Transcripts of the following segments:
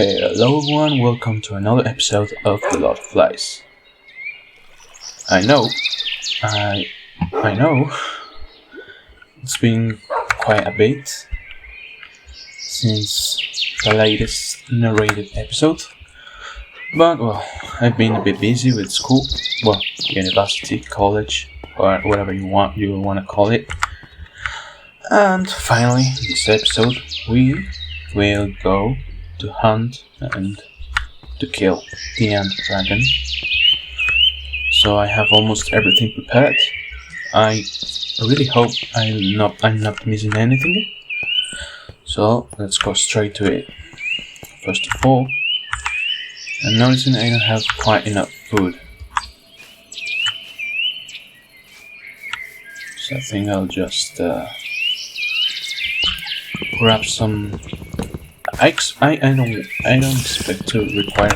Hello everyone, welcome to another episode of The Lord of Flies. I know, it's been quite a bit since the latest narrated episode, but well, I've been a bit busy with school, university, college, or whatever you want to call it. And finally, in this episode, we will go to hunt and to kill the Ant Dragon. So I have almost everything prepared. I really hope I'm not missing anything. So let's go straight to it. First of all, I'm noticing I don't have quite enough food. So I think I'll just grab some. I don't expect to require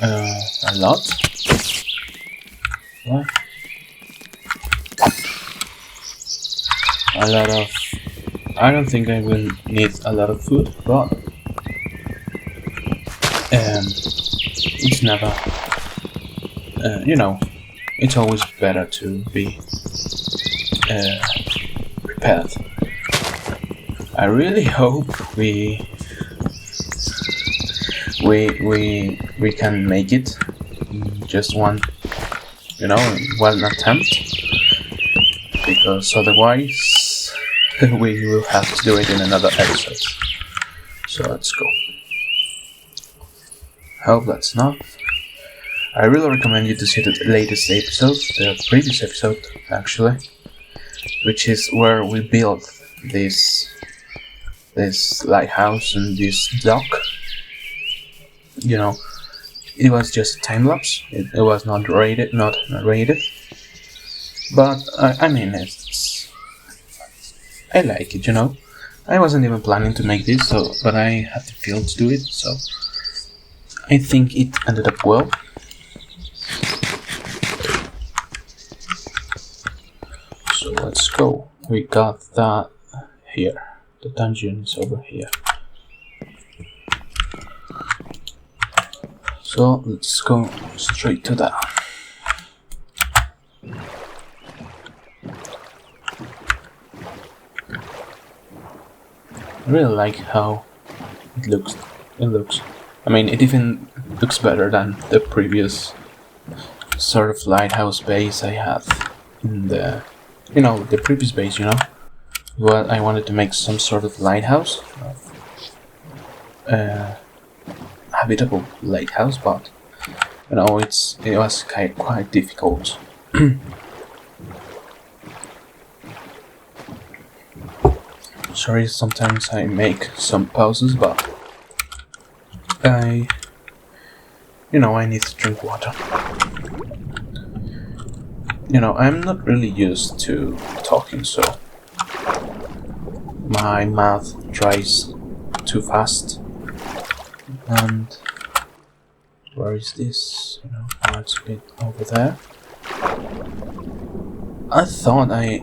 a lot. What? I don't think I will need a lot of food, but it's never. It's always better to be prepared. I really hope we can make it in just one attempt, because otherwise we will have to do it in another episode. So let's go. Hope that's enough. I really recommend you to see the latest episode, the previous episode actually, which is where we built this lighthouse and this dock. It was just a time lapse. It was not narrated, but I like it. I wasn't even planning to make this, but I had to feel to do it. So I think it ended up well. So let's go. We got that here. The dungeon is over here. So let's go straight to that. I really like how it looks. It even looks better than the previous sort of lighthouse base I had in the previous base. Well, I wanted to make some sort of lighthouse, habitable lighthouse, but it was quite difficult. Sorry, sometimes I make some pauses, but I need to drink water. I'm not really used to talking, so my mouth dries too fast. And where is this? It's a bit over there. I thought I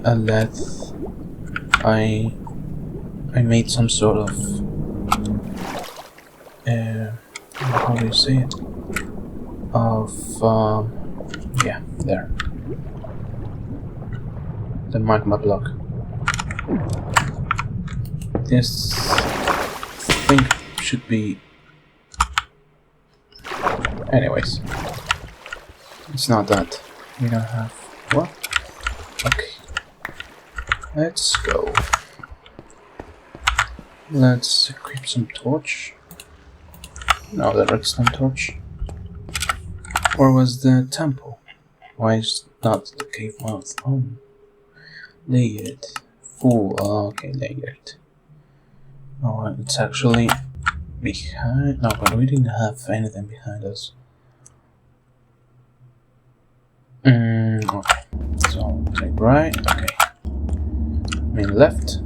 made some sort of how do you say it? There. The magma block. This thing should be. Anyways, it's not that. We don't have. What? Okay. Let's go. Let's equip some torch. No, the redstone torch. Or was the temple? Why is not the cave mouth? Oh. Layered. Full. Oh, okay, layered. Oh, it's actually behind. No, but we didn't have anything behind us. Okay. So take right. Okay. Left.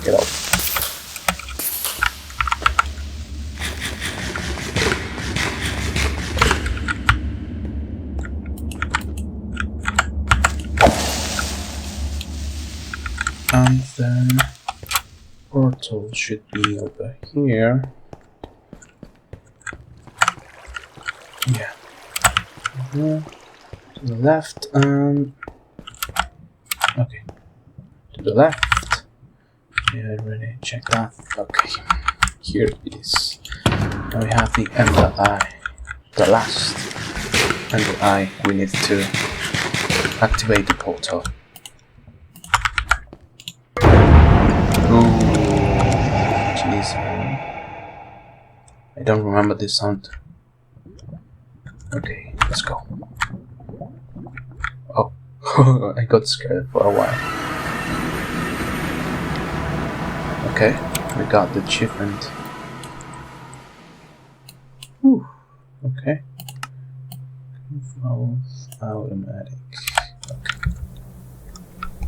Get up. And then portal should be over here. Yeah. Here, to the left and... okay. To the left. Yeah, I already checked that. Okay. Here it is. Now we have the ender eye. The last ender eye. We need to activate the portal. Ooh, jeez, man. I don't remember this sound. Okay, let's go. Oh, I got scared for a while. Okay, we got the achievement. Whew, okay. Automatic.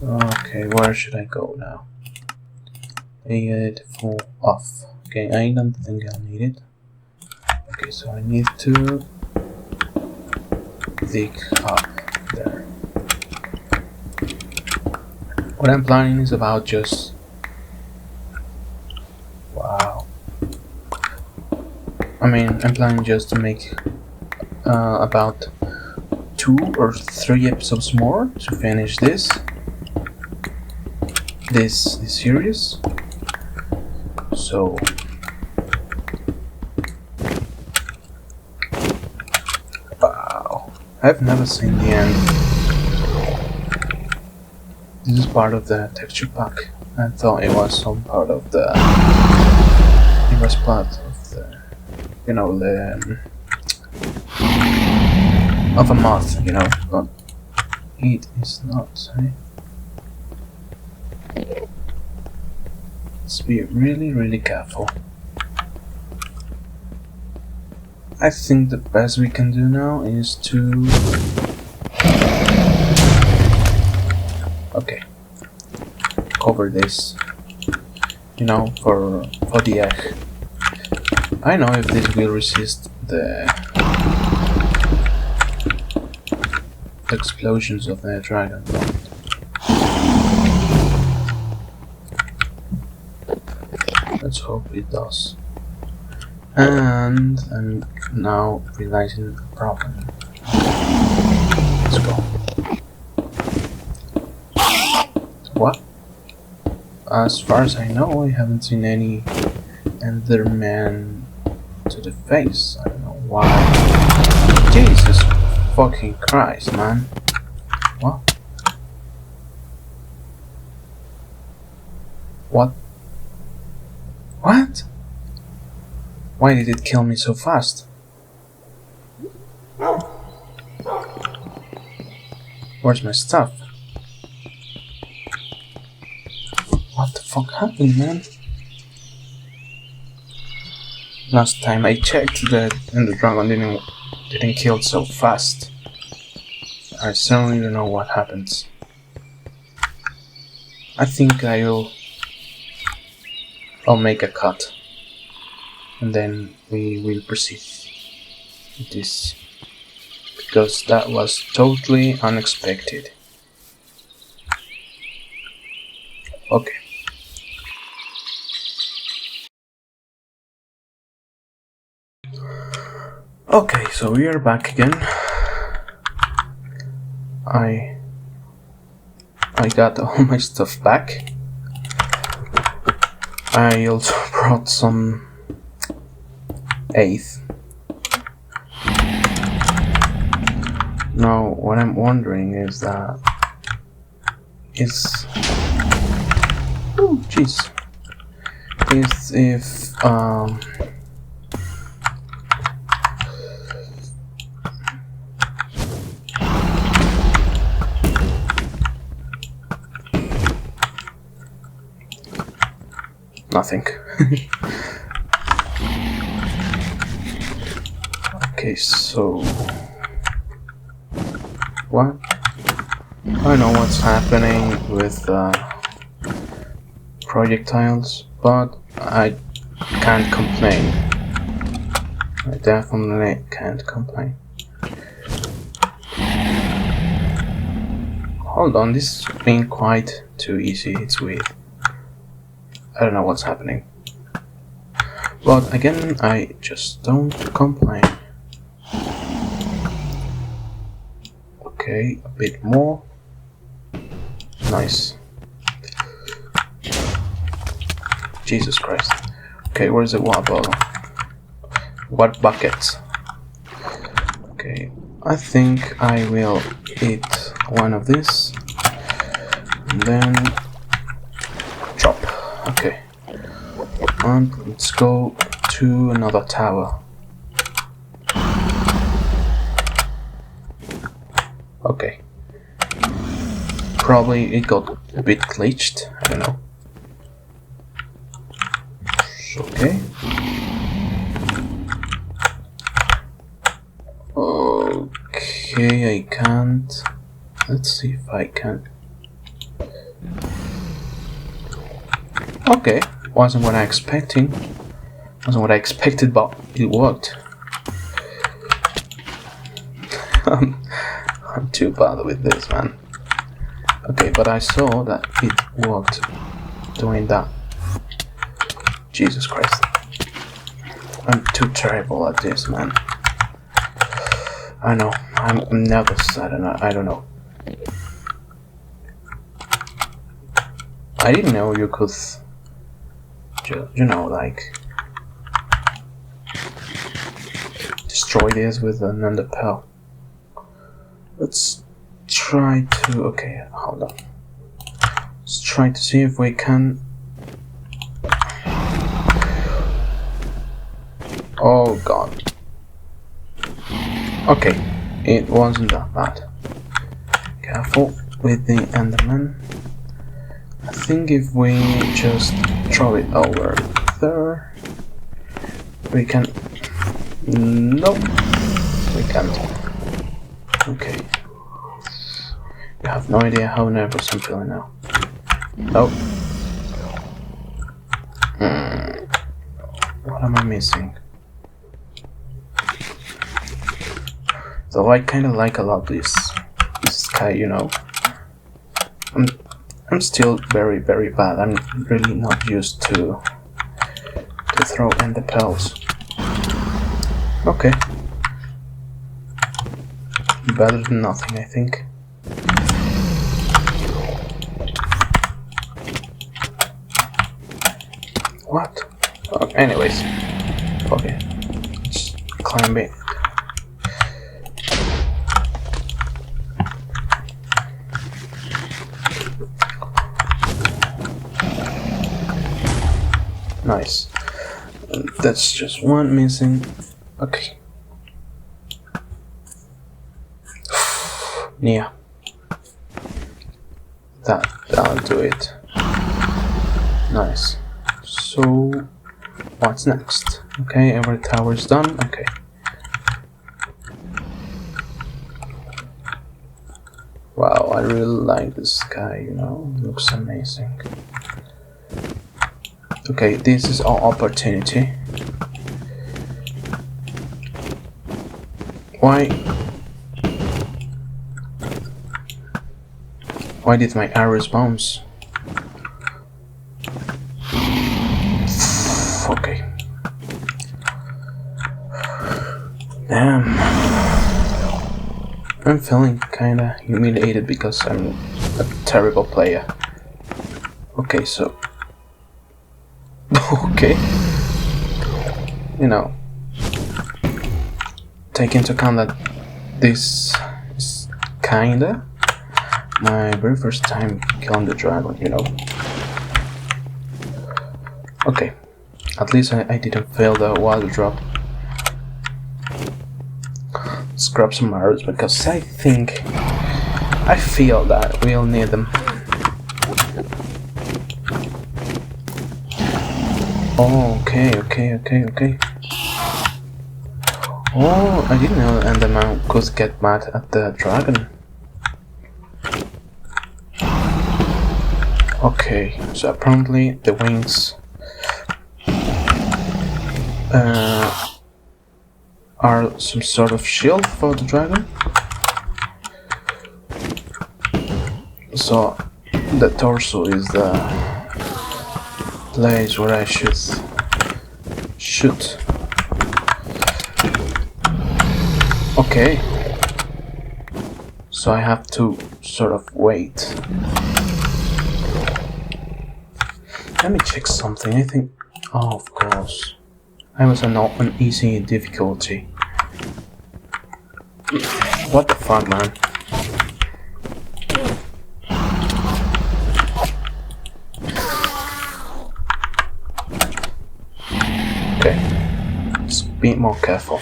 Okay, where should I go now? Full off. Okay, I don't think I'll need it. Okay, so I need to dig up there. What I'm planning is about just... wow. I mean, I'm planning just to make about 2 or 3 episodes more to finish this series. So wow, I've never seen the end. This is part of the texture pack. I thought it was some part of the... it was part of the, you know, the of a moth, you know, but it is not. Let's be really careful. I think the best we can do now is to... okay, cover this, you know, for the egg. I know if this will resist the explosions of the dragon. Let's hope it does. And I'm now realizing the problem. Let's go. What? As far as I know, I haven't seen any Enderman to the face. I don't know why. Jesus fucking Christ, man. What? What? What? Why did it kill me so fast? Where's my stuff? What the fuck happened, man? Last time I checked that and the dragon didn't kill so fast. I certainly don't know what happens. I think I'll make a cut. And then we will proceed with this, because that was totally unexpected. Okay. Okay, so we are back again. I got all my stuff back. I also brought some 8th. Now, what I'm wondering is that oh jeez, is if nothing. Okay, so what? I know what's happening with projectiles, but I can't complain. I definitely can't complain. Hold on, this is being quite too easy. It's weird. I don't know what's happening. But again, I just don't complain. Okay, a bit more. Nice. Jesus Christ. Okay, where's the water bottle? What bucket? Okay, I think I will eat one of these. And then drop. Okay. And let's go to another tower. Okay. Probably it got a bit glitched, I don't know. Okay. Okay, I can't. Let's see if I can. Okay, wasn't what I expected, but it worked. I'm too bad with this, man. Okay, but I saw that it worked doing that. Jesus Christ. I'm too terrible at this, man. I know, I'm nervous, I don't know. I didn't know you could, you know, like, destroy this with an underpell. Let's try to, okay, hold on. Let's try to see if we can. Oh god. Okay, it wasn't that bad. Careful with the Enderman. I think if we just throw it over there, we can. Nope, we can't. Okay. You have no idea how nervous I'm feeling now. Nope. What am I missing? So I kind of like a lot this sky, you know. I'm still very bad. I'm really not used to throw ender pearls. Okay. Better than nothing, I think. What? Oh, anyways. Okay. Let's climb it. Nice. That's just one missing. Okay. Yeah. That'll do it. Nice. So, what's next? Okay, every tower's done. Okay. Wow, I really like this sky, you know, it looks amazing. Okay, this is our opportunity. Why did my arrows bounce? Okay. Damn. I'm feeling kinda humiliated because I'm a terrible player. Okay, so okay. You know, take into account that this is kinda my very first time killing the dragon, you know. Okay, at least I didn't fail the water drop. Let's grab some arrows because I feel that we'll need them. Oh, okay. Oh, I didn't know Enderman could get mad at the dragon. Okay, so apparently the wings are some sort of shield for the dragon. So the torso is the place where I should shoot. Okay. So I have to sort of wait. Let me check something. I think. Oh, of course. I was on easy difficulty. What the fuck, man? Okay. Let's be more careful.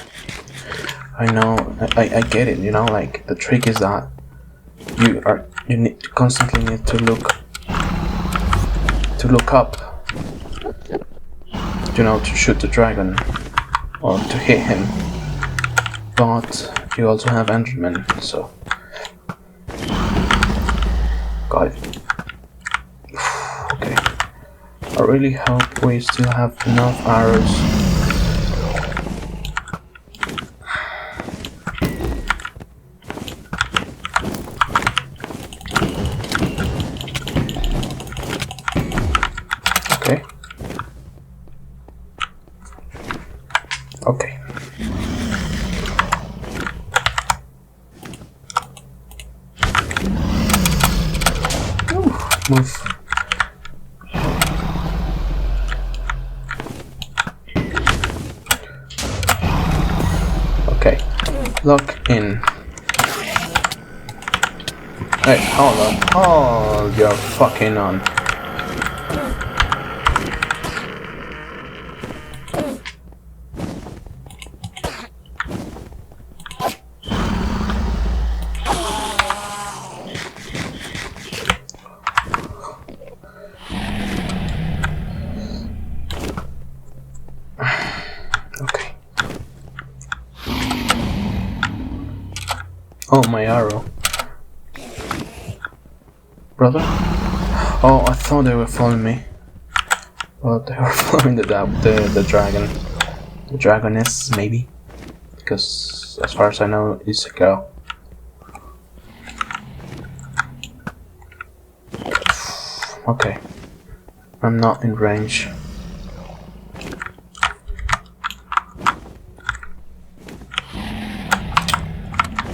I know. I get it. You know, like the trick is that you need to constantly need to look up. You know, to shoot the dragon or to hit him. But you also have Endermen, so got it. Okay. I really hope we still have enough arrows. Okay. Okay. Move. Okay. Lock in. Hey, hold on. Hold your fucking on. Oh, my arrow. Brother? Oh, I thought they were following me. Well, they were following the dragon. The dragoness, maybe? Because, as far as I know, it's a girl. Okay. I'm not in range.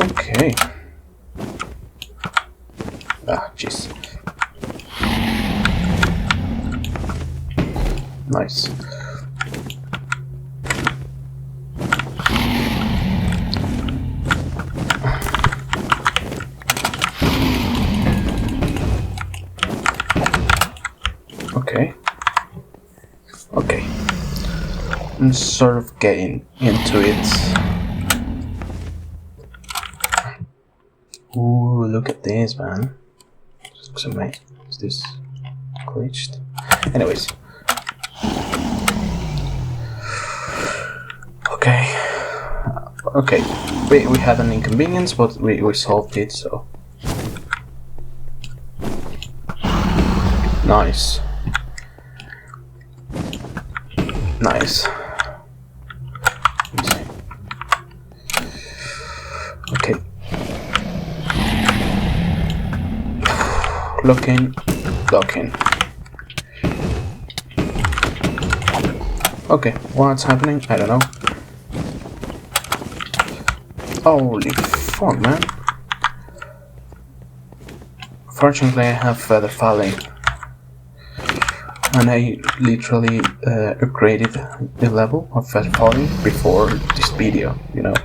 Okay. Ah, jeez. Nice. Okay. Okay. I'm sort of getting into it. Ooh, look at this, man. This looks amazing. Is this glitched? Anyways. Okay. Okay. We had an inconvenience, but we solved it, so. Nice. Nice. Okay. Lock in. Okay, what's happening? I don't know. Holy fuck, man. Fortunately, I have feather falling. And I literally upgraded the level of feather falling before this video, you know.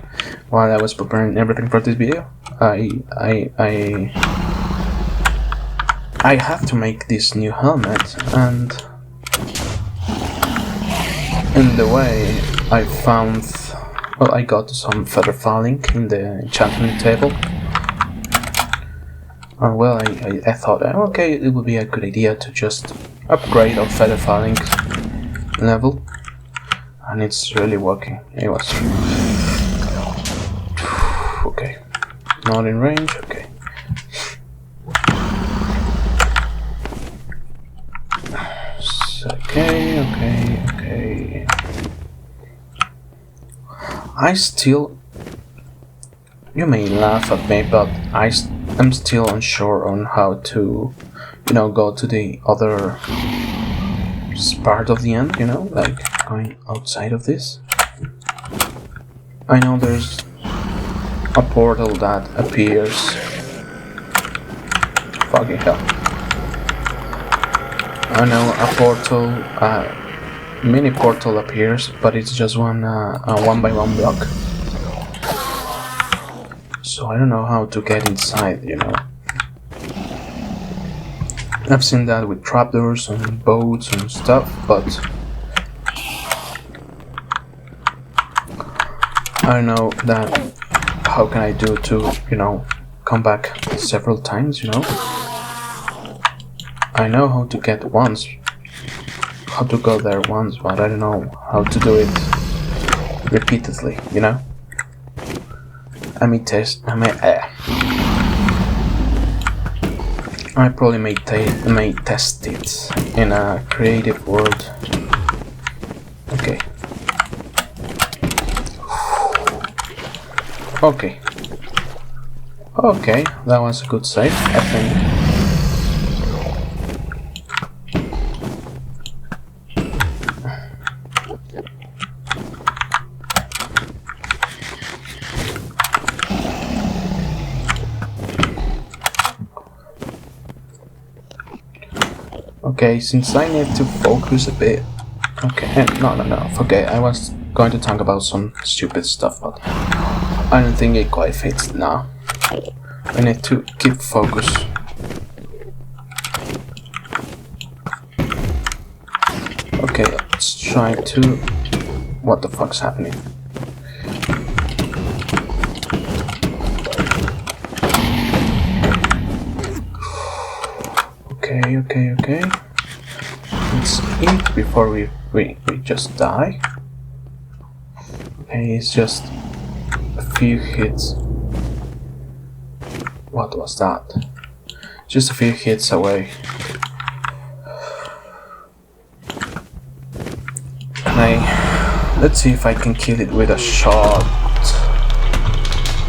While I was preparing everything for this video, I have to make this new helmet, and in the way I found, well, I got some feather falling in the enchantment table. And well, I thought, okay, it would be a good idea to just upgrade our feather falling level, and it's really working. It was okay. Not in range. Okay. Okay. I still. You may laugh at me, but I'm still unsure on how to, you know, go to the other part of the end, you know, like going outside of this. I know there's a portal that appears. Fucking hell. I know a portal, mini portal appears, but it's just one by one block. So I don't know how to get inside, you know. I've seen that with trapdoors and boats and stuff, but I don't know that. How can I do to, you know, come back several times, you know? I know how to get once, how to go there once, but I don't know how to do it repeatedly, you know? I probably may test it in a creative world. Okay. Okay, that was a good save, I think. Okay, since I need to focus a bit. Okay, no, forget. I was going to talk about some stupid stuff, but I don't think it quite fits now. I need to keep focus. Okay, let's try to... What the fuck's happening? Okay. Let's eat before we just die. Okay, it's just a few hits. What was that? Just a few hits away. Let's see if I can kill it with a shot.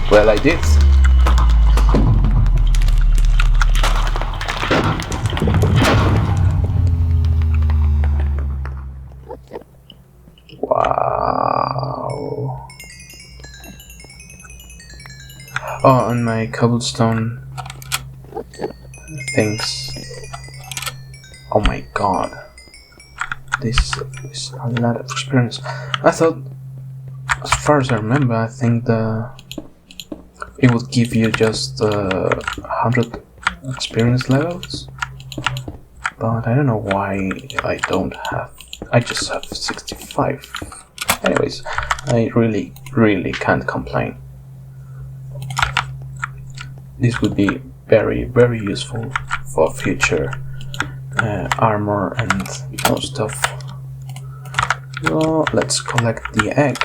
Well, I did. Wow. Oh, and my cobblestone things. Oh my god. This is a lot of experience. I thought, as far as I remember, I think it would give you just 100 experience levels. But I don't know why I don't have. I just have 65. Anyways, I really can't complain. This would be very useful for future armor and stuff. So let's collect the egg.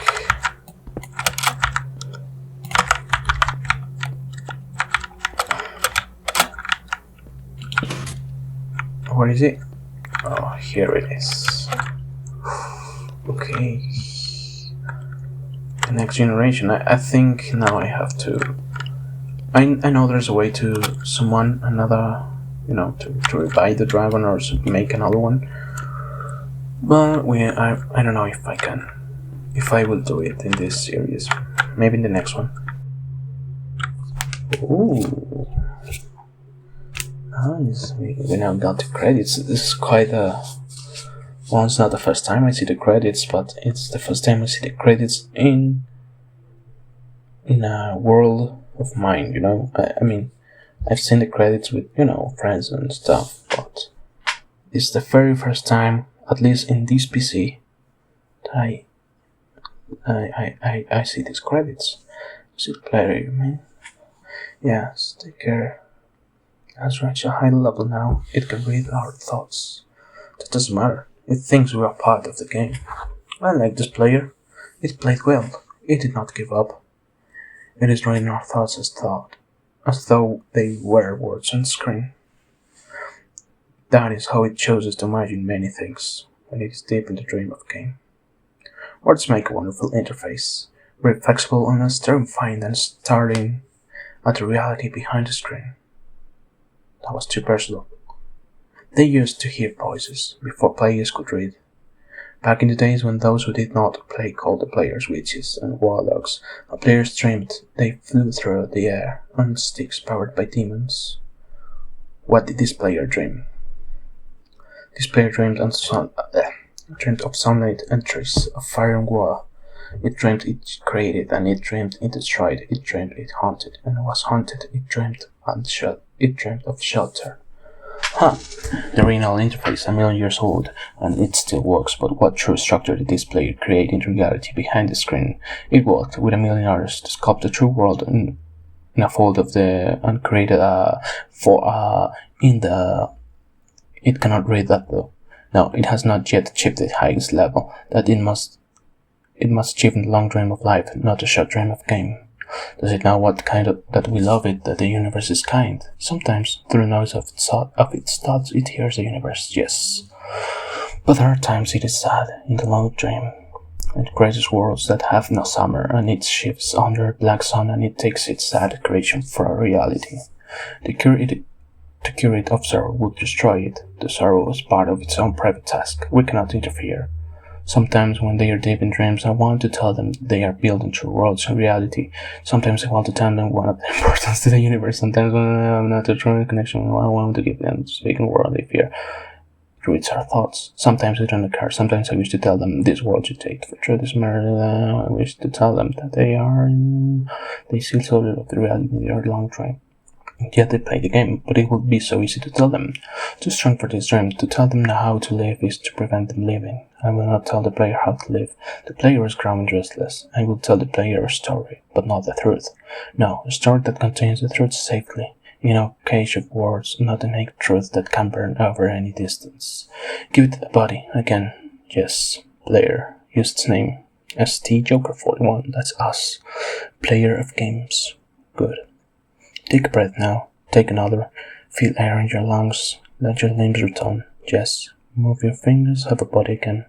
Where is it? Oh, here it is. Okay. The next generation. I think now I have to. I know there's a way to summon another, you know, to revive the dragon or make another one. But I don't know if I can. If I will do it in this series. Maybe in the next one. Ooh. Nice. We now got the credits. This is quite a... Well, it's not the first time I see the credits, but it's the first time I see the credits in a world of mine, you know. I mean, I've seen the credits with, you know, friends and stuff, but it's the very first time, at least in this PC, that I see these credits. See the player, you mean? Yeah, sticker has reached a high level now. It can read our thoughts. That doesn't matter. It thinks we are part of the game. I like this player. It played well. It did not give up. It is reading our thoughts as though they were words on screen. That is how it chooses to imagine many things when it is deep in the dream of game. Words make a wonderful interface, very flexible and as terrifying than staring at the reality behind the screen. That was too personal. They used to hear voices before players could read. Back in the days when those who did not play called the players witches and warlocks, a players dreamed they flew through the air on sticks powered by demons. What did this player dream? This player dreamed of sunlight and trees, of fire and war. It dreamed it created, and it dreamed it destroyed. It dreamed it haunted, and was haunted. It dreamed of shelter. The renal interface, a million years old, and it still works, but what true structure did this player create in reality behind the screen? It worked with a million artists to sculpt the true world in a fold of the and created it cannot read that though. No, it has not yet achieved the highest level that it must achieve in the long dream of life, not a short dream of game. Does it know what kind of that we love it, that the universe is kind? Sometimes, through the noise of its thoughts, it hears the universe, yes. But there are times it is sad, in the long dream. It creates worlds that have no summer, and it shifts under a black sun, and it takes its sad creation for a reality. To cure it of sorrow would destroy it. The sorrow is part of its own private task. We cannot interfere. Sometimes when they are deep in dreams, I want to tell them they are building true worlds in reality. Sometimes I want to tell them one of the importance to the universe. Sometimes when I have not a true connection, I want to give them the speaking world they fear. It reads our thoughts. Sometimes I don't care. Sometimes I wish to tell them this world should take for true this matter. I wish to tell them that they still solid of the reality in their long dream. Yet they play the game, but it would be so easy to tell them. Too strong for this dream. To tell them how to live is to prevent them living. I will not tell the player how to live. The player is growing restless. I will tell the player a story, but not the truth. No, a story that contains the truth safely, in a cage of words, not a naked truth that can burn over any distance. Give it a body, again. Yes, player. Use its name. ST-Joker41, that's us. Player of games. Good. Take a breath now. Take another. Feel air in your lungs. Let your limbs return. Yes. Move your fingers. Have a body again.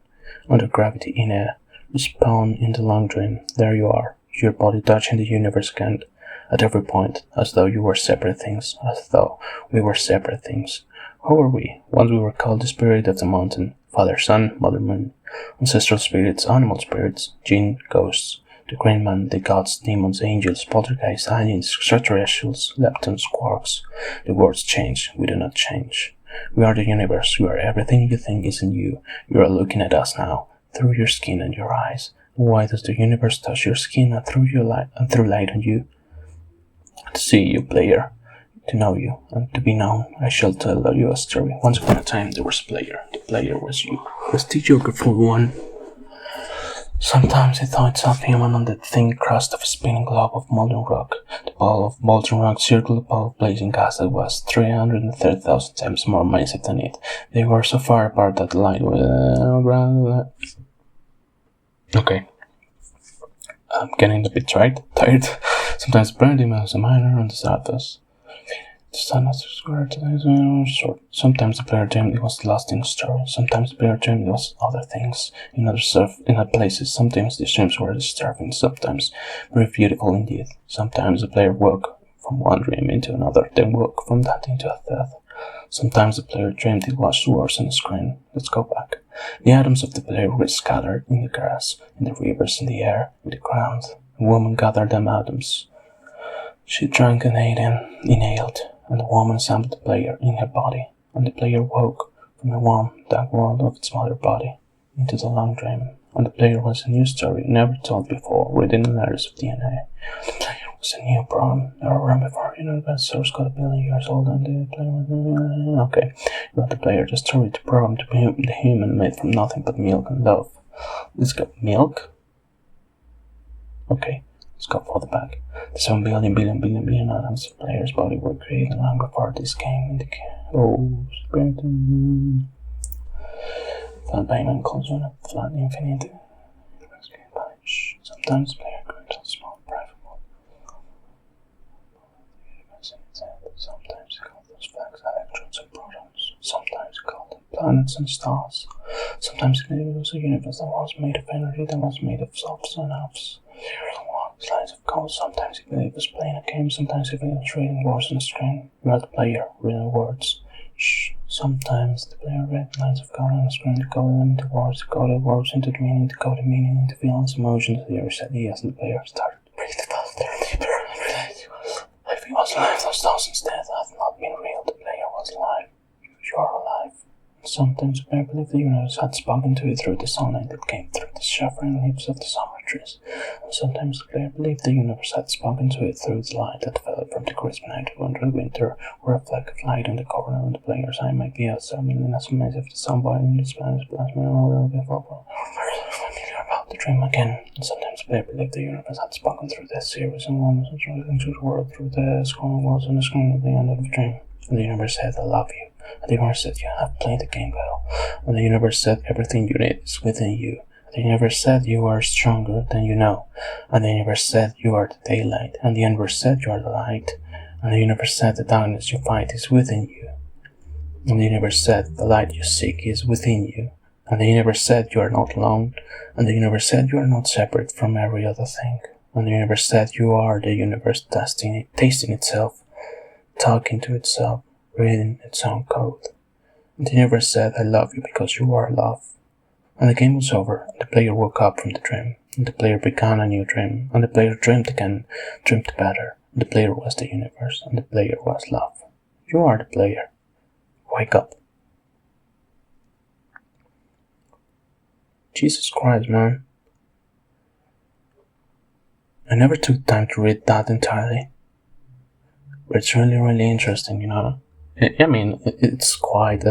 Under gravity in air. Respawn in the long dream. There you are. Your body touching the universe again. At every point. As though you were separate things. As though we were separate things. Who were we? Once we were called the spirit of the mountain. Father, Sun, Mother Moon. Ancestral spirits, animal spirits, jinn, ghosts. The Green Man, the gods, demons, angels, poltergeists, aliens, extraterrestrials, leptons, quarks. The words change, we do not change. We are the universe, we are everything you think is in you. You are looking at us now, through your skin and your eyes. Why does the universe touch your skin and through light on you? To see you, player, to know you, and to be known, I shall tell you a story. Once upon a time there was a player. The player was you. Was Joker41. Sometimes it thought itself human on the thin crust of a spinning globe of molten rock. The ball of molten rock circled a ball of blazing gas that was 330,000 times more massive than it. They were so far apart that the light was... Okay. I'm getting a bit tired. Sometimes burning as a miner on the surface. The sun has squared short. Sometimes the player dreamed it was lost in a story. Sometimes the player dreamed it was other things in other places. Sometimes the dreams were disturbing. Sometimes very beautiful indeed. Sometimes the player woke from one dream into another, then woke from that into a third. Sometimes the player dreamed it was worse on the screen. Let's go back. The atoms of the player were scattered in the grass, in the rivers, in the air, in the ground. A woman gathered them atoms. She drank and ate and inhaled. And the woman sampled the player in her body, and the player woke from the warm, dark world of its mother body into the long dream. And the player was a new story never told before, written in letters of DNA. The player was a new program, never run before. You know that source got 1 billion years old, and the player was... Okay, you got the player, the story, the program, the human made from nothing but milk and love. Let's go. Milk? Okay. Let's go further back. The 7 billion atoms of the player's body were created long before this game. Spirit. Flat payment calls on a flat infinite. Sometimes the player grabs a small private world. Sometimes he calls those facts electrons and protons. Sometimes he calls them planets and stars. Sometimes he was a universe that was made of energy, that was made of sops and halves. Slides of code. Sometimes he was playing a game, sometimes he was reading words on the screen. You are the player, reading words. Sometimes the player red lines of code on the screen to code element words, coded words into the meaning, into feelings, emotions. The player said yes, and the player started to breathe faster, deeper, and realized if he was alive, those thoughts instead had not been real. The player was alive. You are alive. Sometimes the player believed the universe had spoken to it through the sunlight that came through the shivering leaves of the summer trees. And sometimes the player believed the universe had spoken to it through the light that fell from the crisp night of winter, where a fleck of light in the corner of the player's eye might be outside a million estimates of the sun boiling the planet's plasma or familiar about the dream again. And sometimes the player believed the universe had spoken through the series and wonders and everything to the world through the scrolling walls and the screen of the end of the dream. And the universe said, I love you. And the universe said, you have played the game well. And the universe said, everything you need is within you. And the universe said, you are stronger than you know. And the universe said, you are the daylight. And the universe said, you are the light. And the universe said, the darkness you fight is within you. And the universe said, the light you seek is within you. And the universe said, you are not alone. And the universe said, you are not separate from every other thing. And the universe said, you are the universe tasting itself, talking to itself, reading its own code. And the universe said, I love you because you are love. And the game was over, and the player woke up from the dream, and the player began a new dream, and the player dreamed again, dreamed better, and the player was the universe, and the player was love. You are the player. Wake up. Jesus Christ, man. I never took time to read that entirely. But it's really, really interesting, you know. I mean, it's quite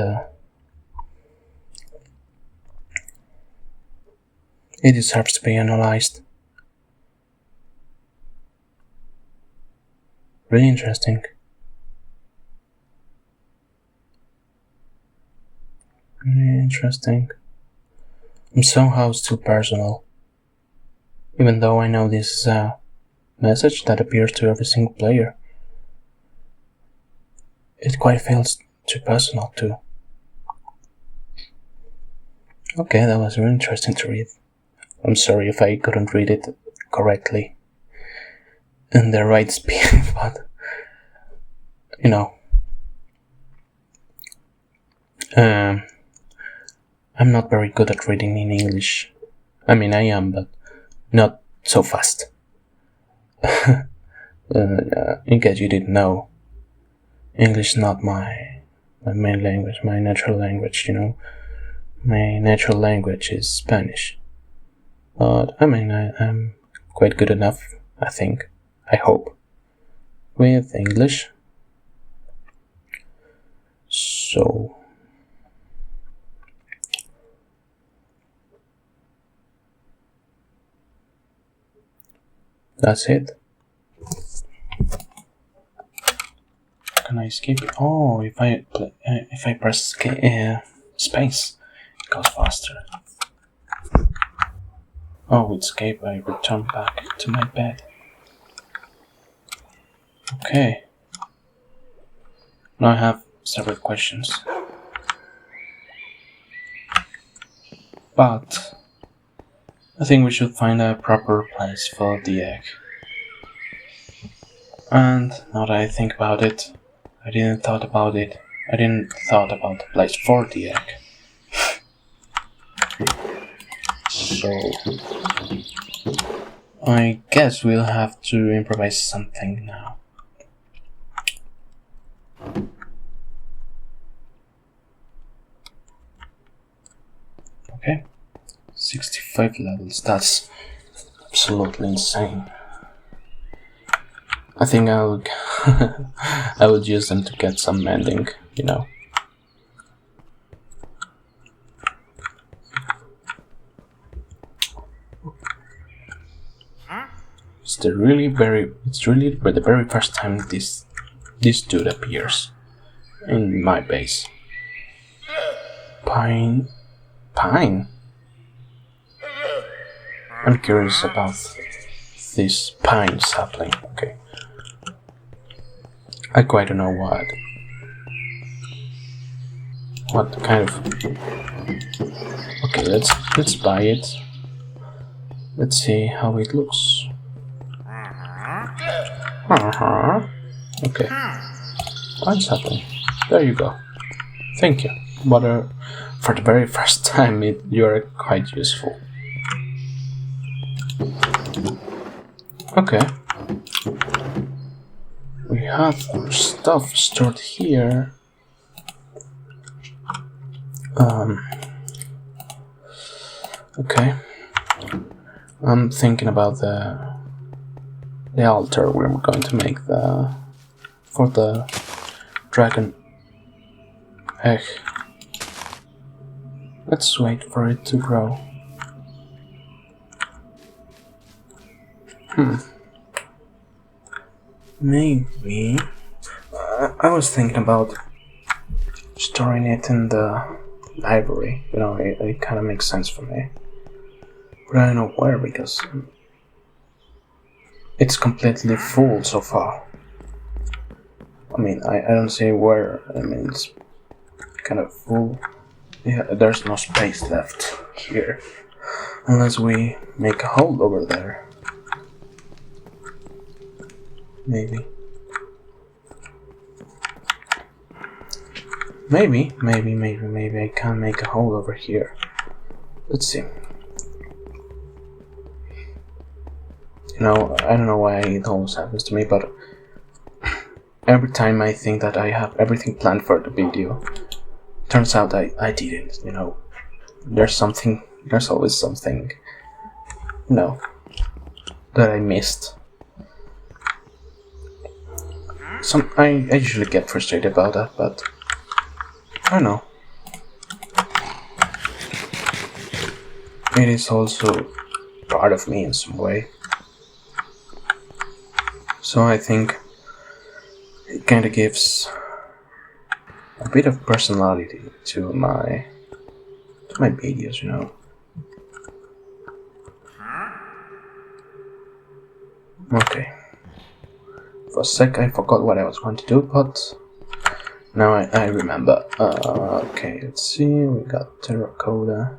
it deserves to be analyzed. Really interesting. Really interesting. And somehow still personal. Even though I know this is a message that appears to every single player. It quite feels too personal too. Okay, that was really interesting to read. I'm sorry if I couldn't read it correctly in the right speed, but you know, I'm not very good at reading in English. I mean, I am, but not so fast. In case you didn't know, English is not my main language, my natural language, you know. My natural language is Spanish. But, I mean, I'm quite good enough, I think, I hope, with English. So, that's it. Can I escape it? Oh, if I press space, it goes faster. Oh, with escape I return back to my bed. Okay. Now I have several questions. But I think we should find a proper place for the egg. And now that I think about it, I didn't thought about the place for the egg. So I guess we'll have to improvise something now. Okay, 65 levels, that's absolutely insane. I think I would use them to get some mending, you know. It's really the very first time this dude appears in my base. Pine? I'm curious about this pine sapling. Okay. I quite don't know what kind of. Okay, let's buy it. Let's see how it looks. Okay, pine sapling. There you go. Thank you. But for the very first time, you're quite useful. Okay. We have our stuff stored here. Okay. I'm thinking about the altar we're going to make for the dragon egg. Let's wait for it to grow. Maybe I was thinking about storing it in the library. You know, it kind of makes sense for me, but I don't know where because it's completely full so far. I mean, I don't see where. I mean, it's kind of full. Yeah, there's no space left here. Unless we make a hole over there. Maybe I can make a hole over here. Let's see. You know, I don't know why it always happens to me, but every time I think that I have everything planned for the video, turns out I didn't, you know. There's always something, you know, that I missed. I usually get frustrated about that, but I don't know. It is also part of me in some way. So I think it kind of gives a bit of personality to my videos, you know. Okay. For a sec I forgot what I was going to do, but now I remember. Okay, let's see, we got terracotta.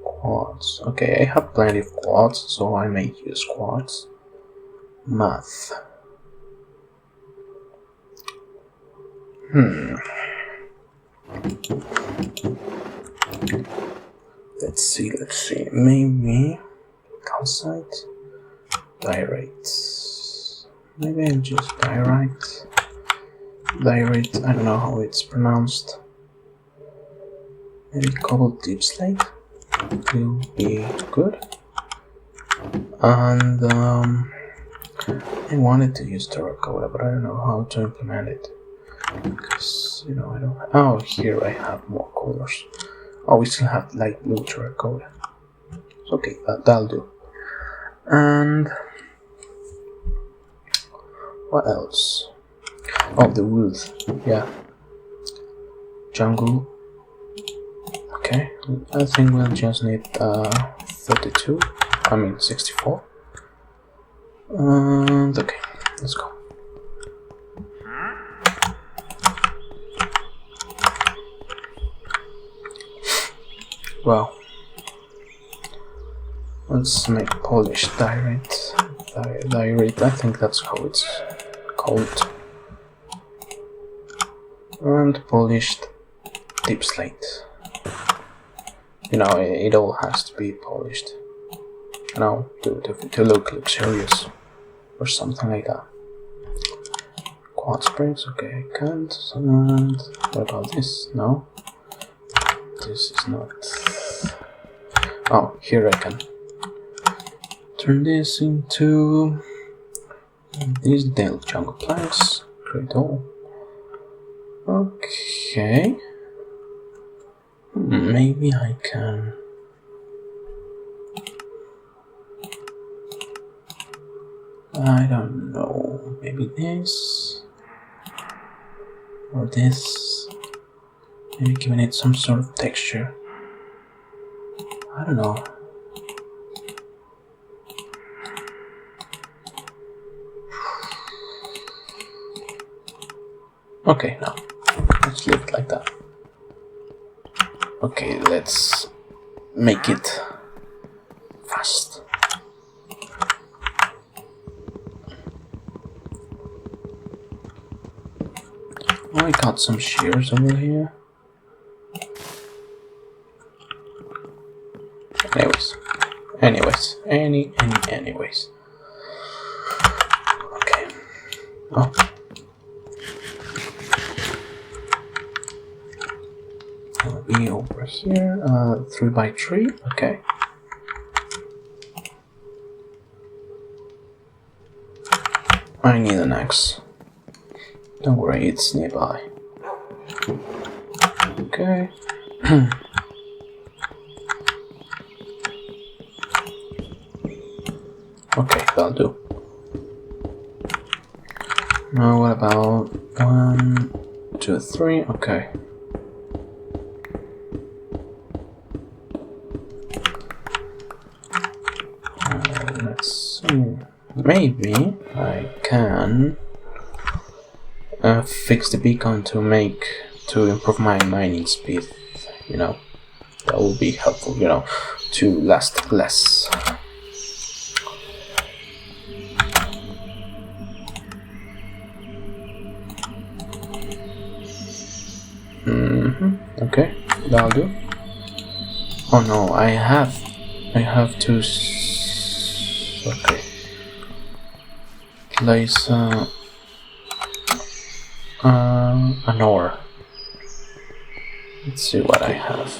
Quartz. Okay, I have plenty of quartz, so I may use quartz. Math. Let's see. Maybe calcite. Diorite. Maybe I'll just diorite. Diorite, I don't know how it's pronounced. Maybe cobalt deep slate will be good. And I wanted to use terracotta, but I don't know how to implement it. Because, you know, I don't. Oh, here I have more colors. Oh, we still have light blue terracotta. Okay, that'll do. And what else? Oh, the wood. Yeah. Jungle. Okay, I think we'll just need 32. I mean 64. And okay, let's go. Well, let's make polished diorite. Diorite, I think that's how it's called. And polished deep slate. You know, it all has to be polished. You know, to look luxurious or something like that. Quartz springs, okay, I can't. And what about this? No. This is not. Oh, here I can turn this into these Dale jungle planks. Great all. Okay. Maybe I can. I don't know. Maybe this or this. Maybe giving it some sort of texture. I don't know. Okay, now let's leave it like that. Okay, let's make it fast. I got some shears over here. Anyways. Okay. Oh. I'll be over here. 3x3. Okay. I need an axe. Don't worry, it's nearby. Okay. Okay, that'll do. Now what about 1, 2, 3? Okay. Let's see. Maybe I can fix the beacon to improve my mining speed. You know, that will be helpful. You know, to last less. Okay, that'll do. Oh no, I have to. Okay. Place an ore. Let's see what I have.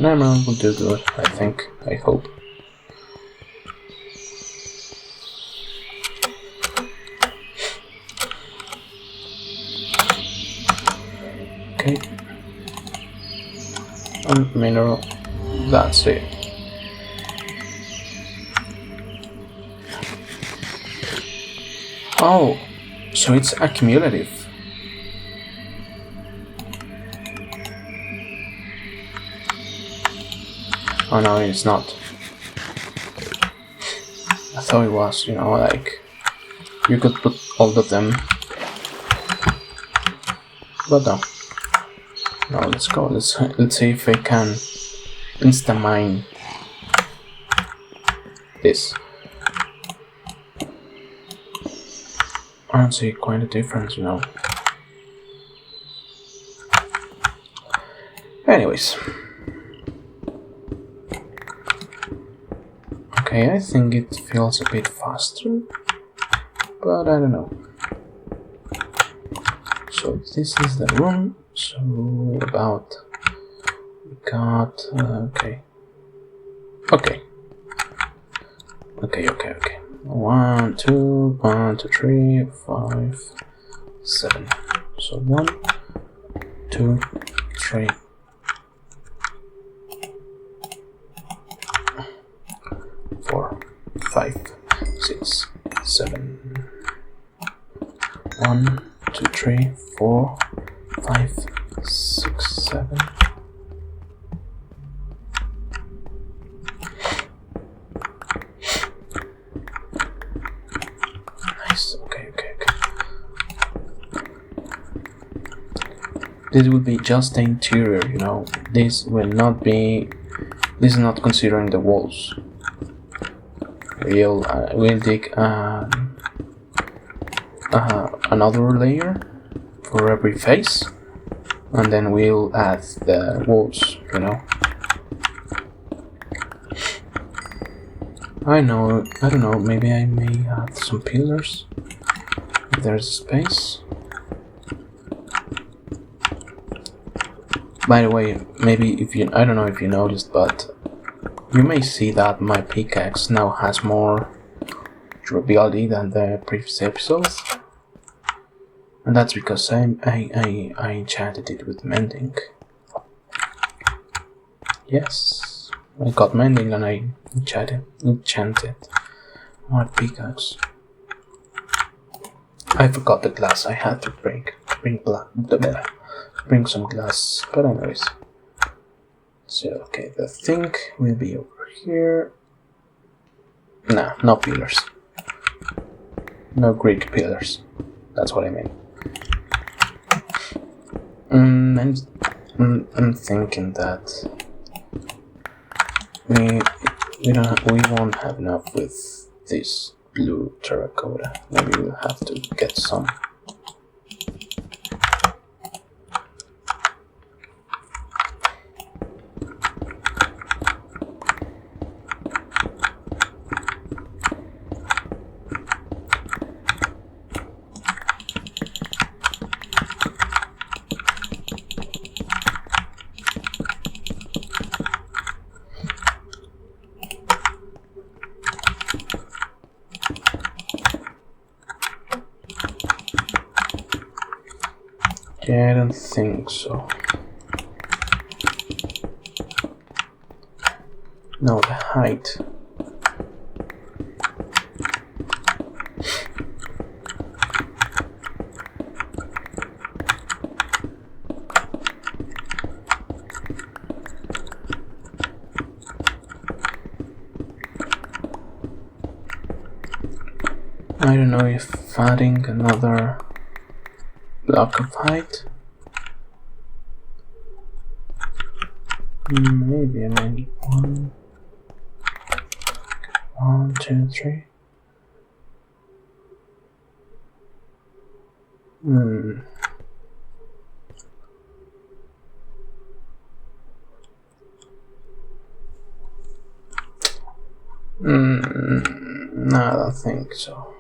No, will do good. I think. I hope. Okay. Mineral. That's it. Oh, so it's accumulative. Oh no, it's not. I thought it was, you know, like you could put all of them. But no. No, let's go. Let's see if I can insta mine this. I don't see quite a difference, you know. Anyways. Okay, I think it feels a bit faster, but I don't know. So this is the room. So about we got okay. 1, 2, 3, 5, 7. So 1, 2, 3, 4, 5, 6, 7. 1, 2, 3, 4, 5, 6, 7. Nice. Okay. This will be just the interior, you know. This will not be. This is not considering the walls. We'll dig another layer for every face, and then we'll add the walls, you know. I don't know, maybe I may add some pillars if there's space. By the way, maybe I don't know if you noticed, but you may see that my pickaxe now has more durability than the previous episodes. And that's because I enchanted it with mending. Yes, I got mending and I enchanted my pickaxe. I forgot the glass. I had to bring some glass. But anyways, so okay, the thing will be over here. Nah, no pillars. No Greek pillars. That's what I mean. I'm thinking that we won't have enough with this blue terracotta. Maybe we'll have to get some. Yeah, I don't think so. No, the height. I don't know if adding another block of height. Maybe I mean 1, 2, 3. No, I don't think so.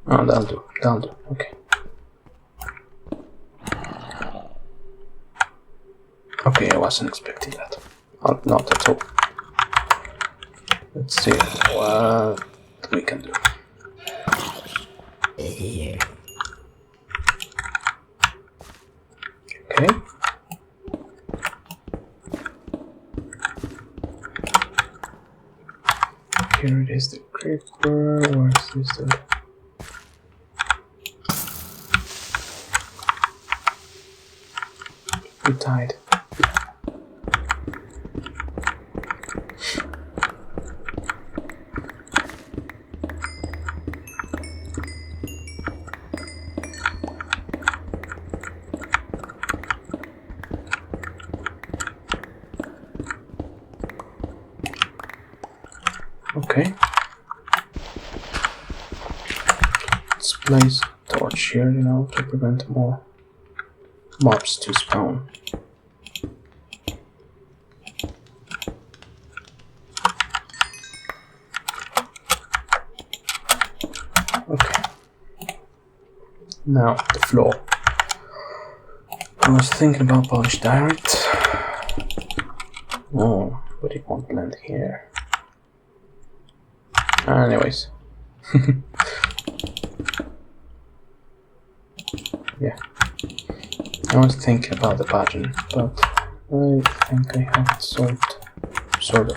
Oh, that'll do. Okay. Okay, I wasn't expecting that. Not at all. Let's see what we can do. Okay. Here it is, the creeper. Where's this dude? He died. Okay. Let's place a torch here, to prevent more mobs to spawn. Okay. Now the floor. I was thinking about polished diorite. Oh, but it won't blend here. Anyways. Yeah. I was thinking about the pattern, but I think I have it solved. Sort of.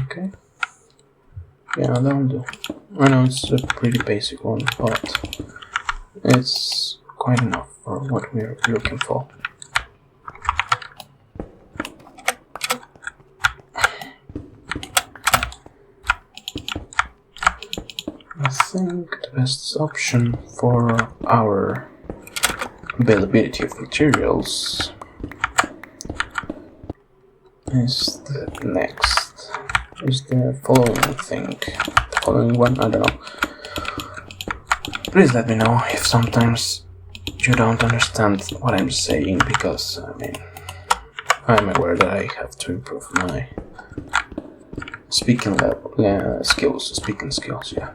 Okay. Yeah, that'll do. I know it's a pretty basic one, but it's quite enough for what we're looking for. I think the best option for our availability of materials is the following thing. The following one, I don't know. Please let me know if sometimes you don't understand what I'm saying, because I'm aware that I have to improve my speaking skills, yeah.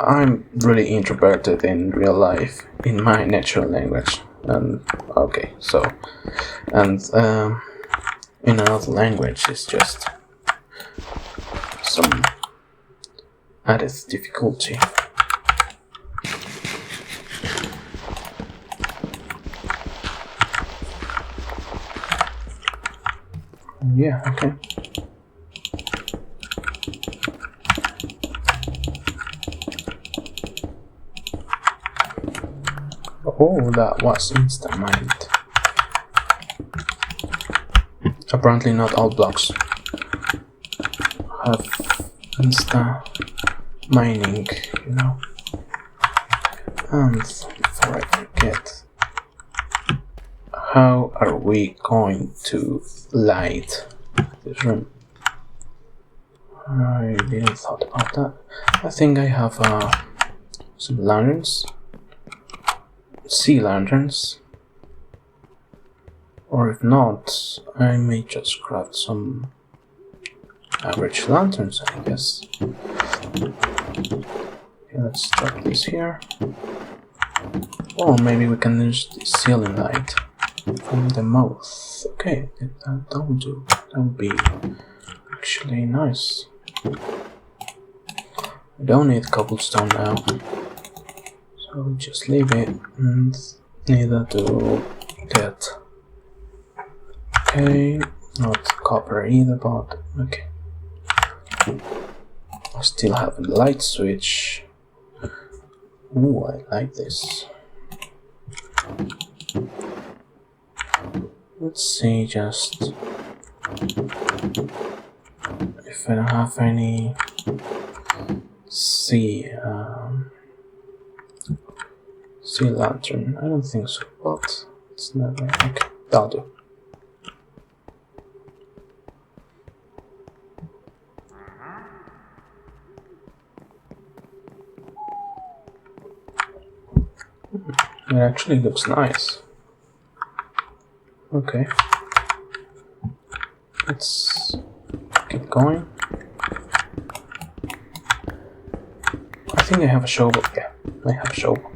I'm really introverted in real life, in my natural language, and in another language it's just some added difficulty. Yeah, okay. Oh, that was insta-mined. Apparently not all blocks have insta-mining, And before I forget, how are we going to light this room? I didn't thought about that. I think I have some lanterns. Sea lanterns, Or if not, I may just craft some average lanterns, I guess. Okay, let's drop this here. Or maybe we can use the ceiling light from the mouth. Okay, that will do. That would be actually nice. I don't need cobblestone now, so I'll just leave it, and neither do that. Okay, not copper either, but okay. I still have a light switch. Ooh, I like this. Let's see just if I don't have any sea lantern. I don't think so, but it's never okay. That'll do. It actually looks nice. Okay. Let's keep going. I think I have a shovel. Yeah, I have a shovel.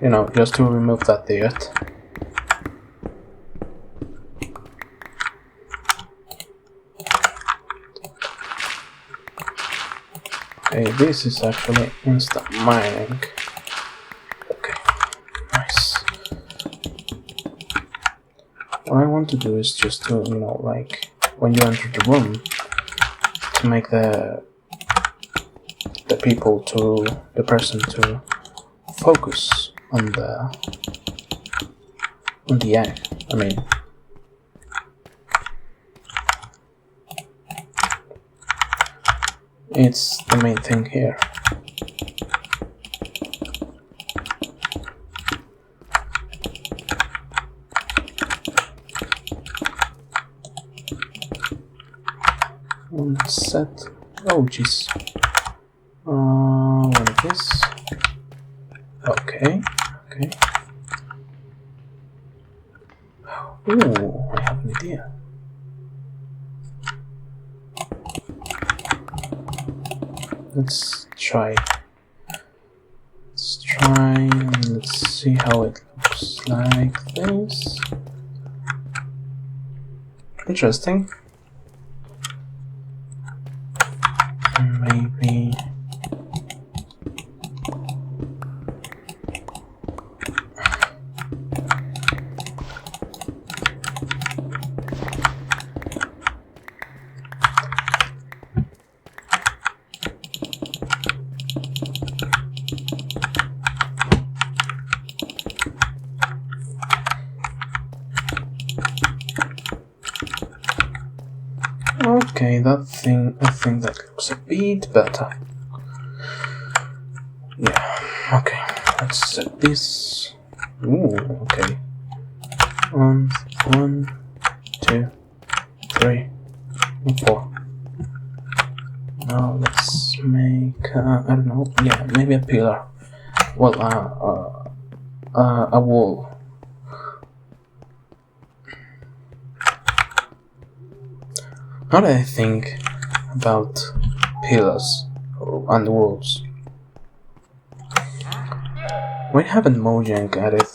You know, just to remove that dirt. Okay, this is actually instant mining. What I want to do is just to, you know, like when you enter the room, to make the person to focus on the egg. I mean, it's the main thing here. Set. Oh jeez. What is this? Okay. Okay. Ooh, I have an idea. Let's try. And let's see how it looks like this. Interesting. Maybe okay, that thing, I think that looks a bit better. Yeah, okay, let's set this. Ooh, okay. 1, 2, 3, and 4. Now let's make, I don't know, yeah, maybe a pillar. Well, a wall. Now that I think about pillars and walls, why haven't Mojang added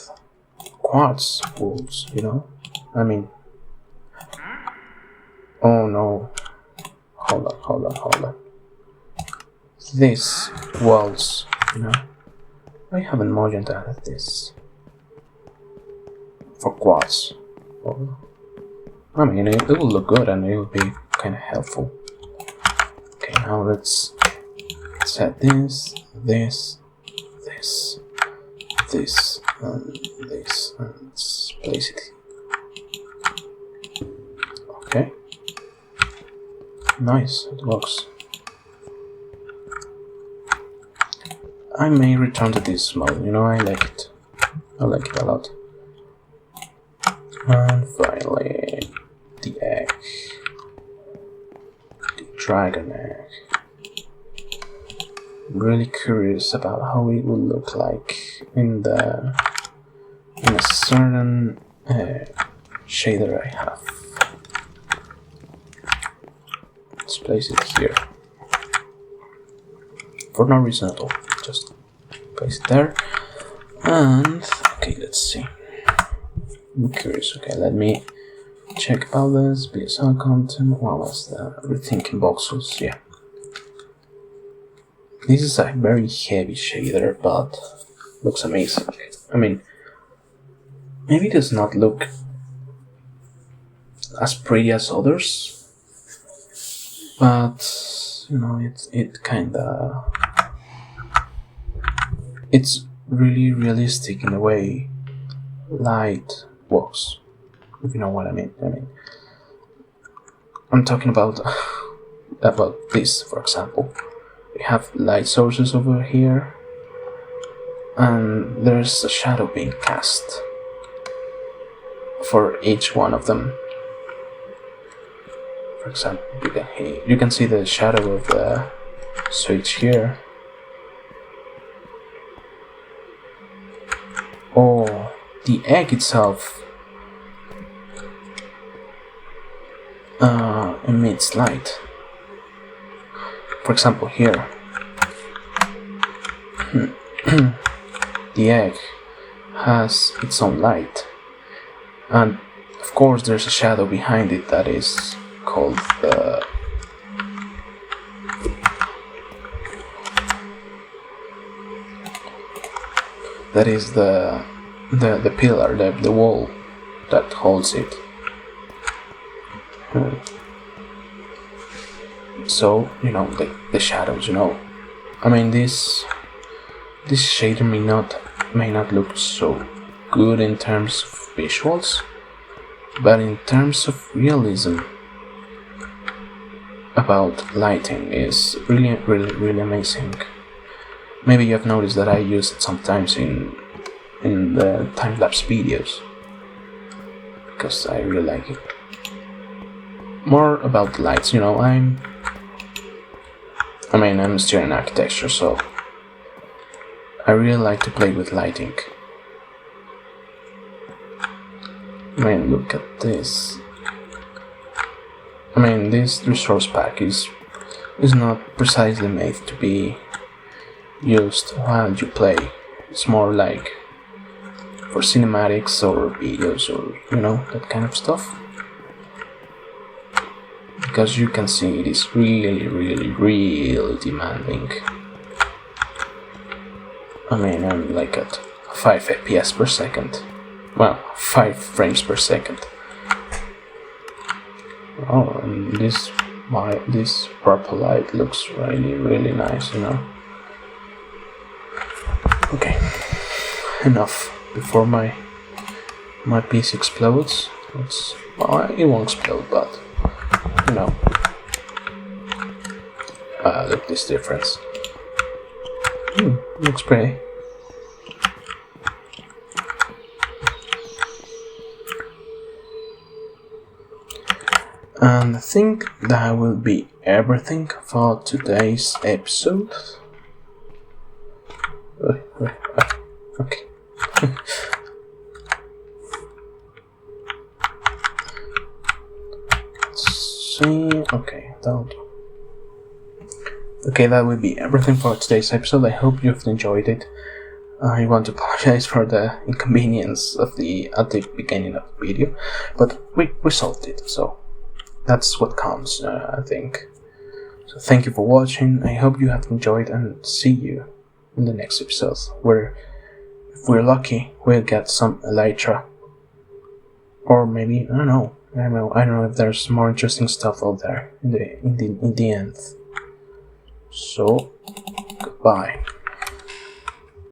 quartz walls, you know? I mean, oh no, hold on. These walls, you know? Why haven't Mojang added this? For quartz. Oh. I mean, it will look good and it will be kind of helpful. Okay, now let's set this, and this, and let's place it. Okay. Nice, it works. I may return to this mode, you know, I like it. I like it a lot. And finally, the egg. The dragon egg. I'm really curious about how it will look like in a certain shader I have. Let's place it here. For no reason at all. Just place it there. And okay, let's see. I'm curious. Okay, let me check about this. BSR content. What was the Rethinking Voxels? Yeah. This is a very heavy shader, but looks amazing. I mean, maybe it does not look as pretty as others, but you know, it kinda, it's really realistic in the way light works, if you know what I mean. I'm talking about this, for example. We have light sources over here, and there's a shadow being cast for each one of them. For example, you can see the shadow of the switch here. Or the egg itself emits light. For example, here, the egg has its own light, and of course there's a shadow behind it that is called the pillar, the wall that holds it. So, you know, the shadows, you know. I mean, this shader may not look so good in terms of visuals, but in terms of realism about lighting is really amazing. Maybe you have noticed that I use it sometimes in the time-lapse videos, because I really like it. More about lights, you know, I'm still in architecture, so I really like to play with lighting. I mean, look at this. I mean, this resource pack is not precisely made to be used while you play. It's more like for cinematics or videos, or you know, that kind of stuff. Because you can see it is really demanding. I mean, I'm like at 5 FPS per second. Well, 5 frames per second. Oh, and this purple light looks really nice, you know. Okay, enough before my piece explodes. Well, it won't explode, but you know. Look at this difference. Looks pretty. And I think that will be everything for today's episode. Okay. Let's see. Okay, that'll do. Okay, that will be everything for today's episode. I hope you've enjoyed it. I want to apologize for the inconvenience at the beginning of the video, but we solved it, so that's what counts, I think. So thank you for watching. I hope you have enjoyed, and see you in the next episode, where if we're lucky we'll get some elytra, or maybe I don't know if there's more interesting stuff out there in the end. So goodbye.